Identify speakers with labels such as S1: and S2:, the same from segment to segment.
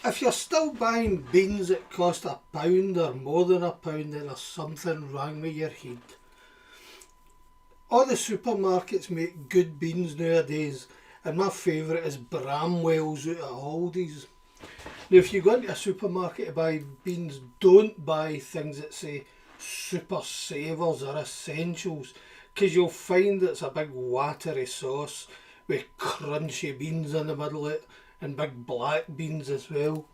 S1: If you're still buying beans that cost £1 or more than £1, then there's something wrong with your head. All the supermarkets make good beans nowadays, and my favourite is Bramwell's out of Aldi's. Now if you go into a supermarket to buy beans, don't buy things that say super savers or essentials, because you'll find it's a big watery sauce with crunchy beans in the middle of it and big black beans as well.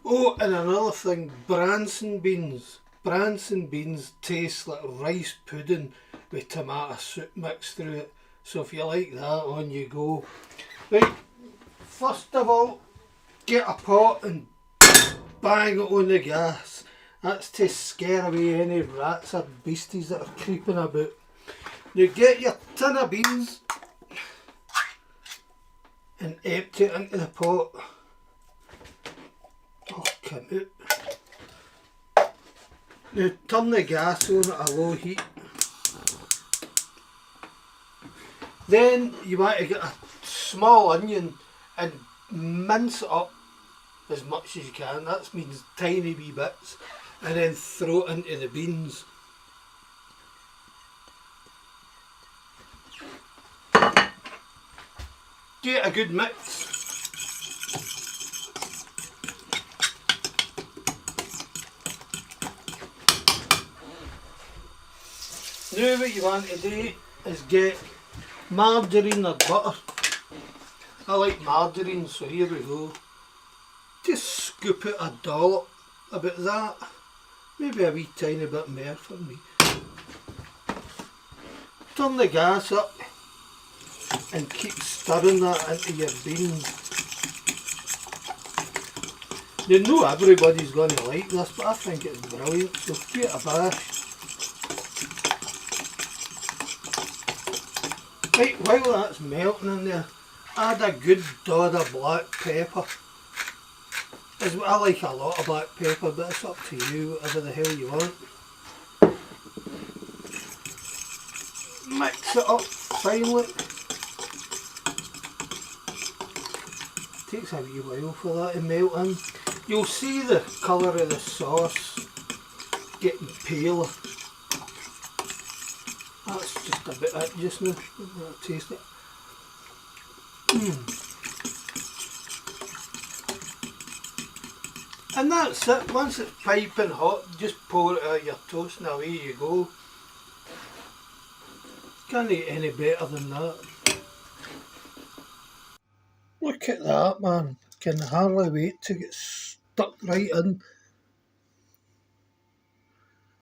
S1: Oh, and another thing, Branson beans. Branson beans taste like rice pudding with tomato soup mixed through it. So if you like that, on you go. Right, first of all, get a pot and bang it on the gas. That's to scare away any rats or beasties that are creeping about. Now get your tin of beans and empty it into the pot. Oh, come out. Now turn the gas on at a low heat. Then you want to get a small onion and mince it up as much as you can. That means tiny wee bits. And then throw it into the beans. Get a good mix. Now what you want to do is get margarine or butter. I like margarine, so here we go. Just scoop out a dollop, about that. Maybe a wee tiny bit more for me. Turn the gas up and keep stirring that into your beans. Now, not everybody's going to like this, but I think it's brilliant, so give it a bash. Right, while that's melting in there, add a good dod of black pepper. I like a lot of black pepper, but it's up to you, whatever the hell you want. Mix it up finely. Takes a wee while for that to melt in. You'll see the colour of the sauce getting paler. That's just a bit of it just now. I'll taste it. And that's it. Once it's piping hot, just pour it out your toast and away you go. Can't eat any better than that. Look at that, man. Can hardly wait to get stuck right in.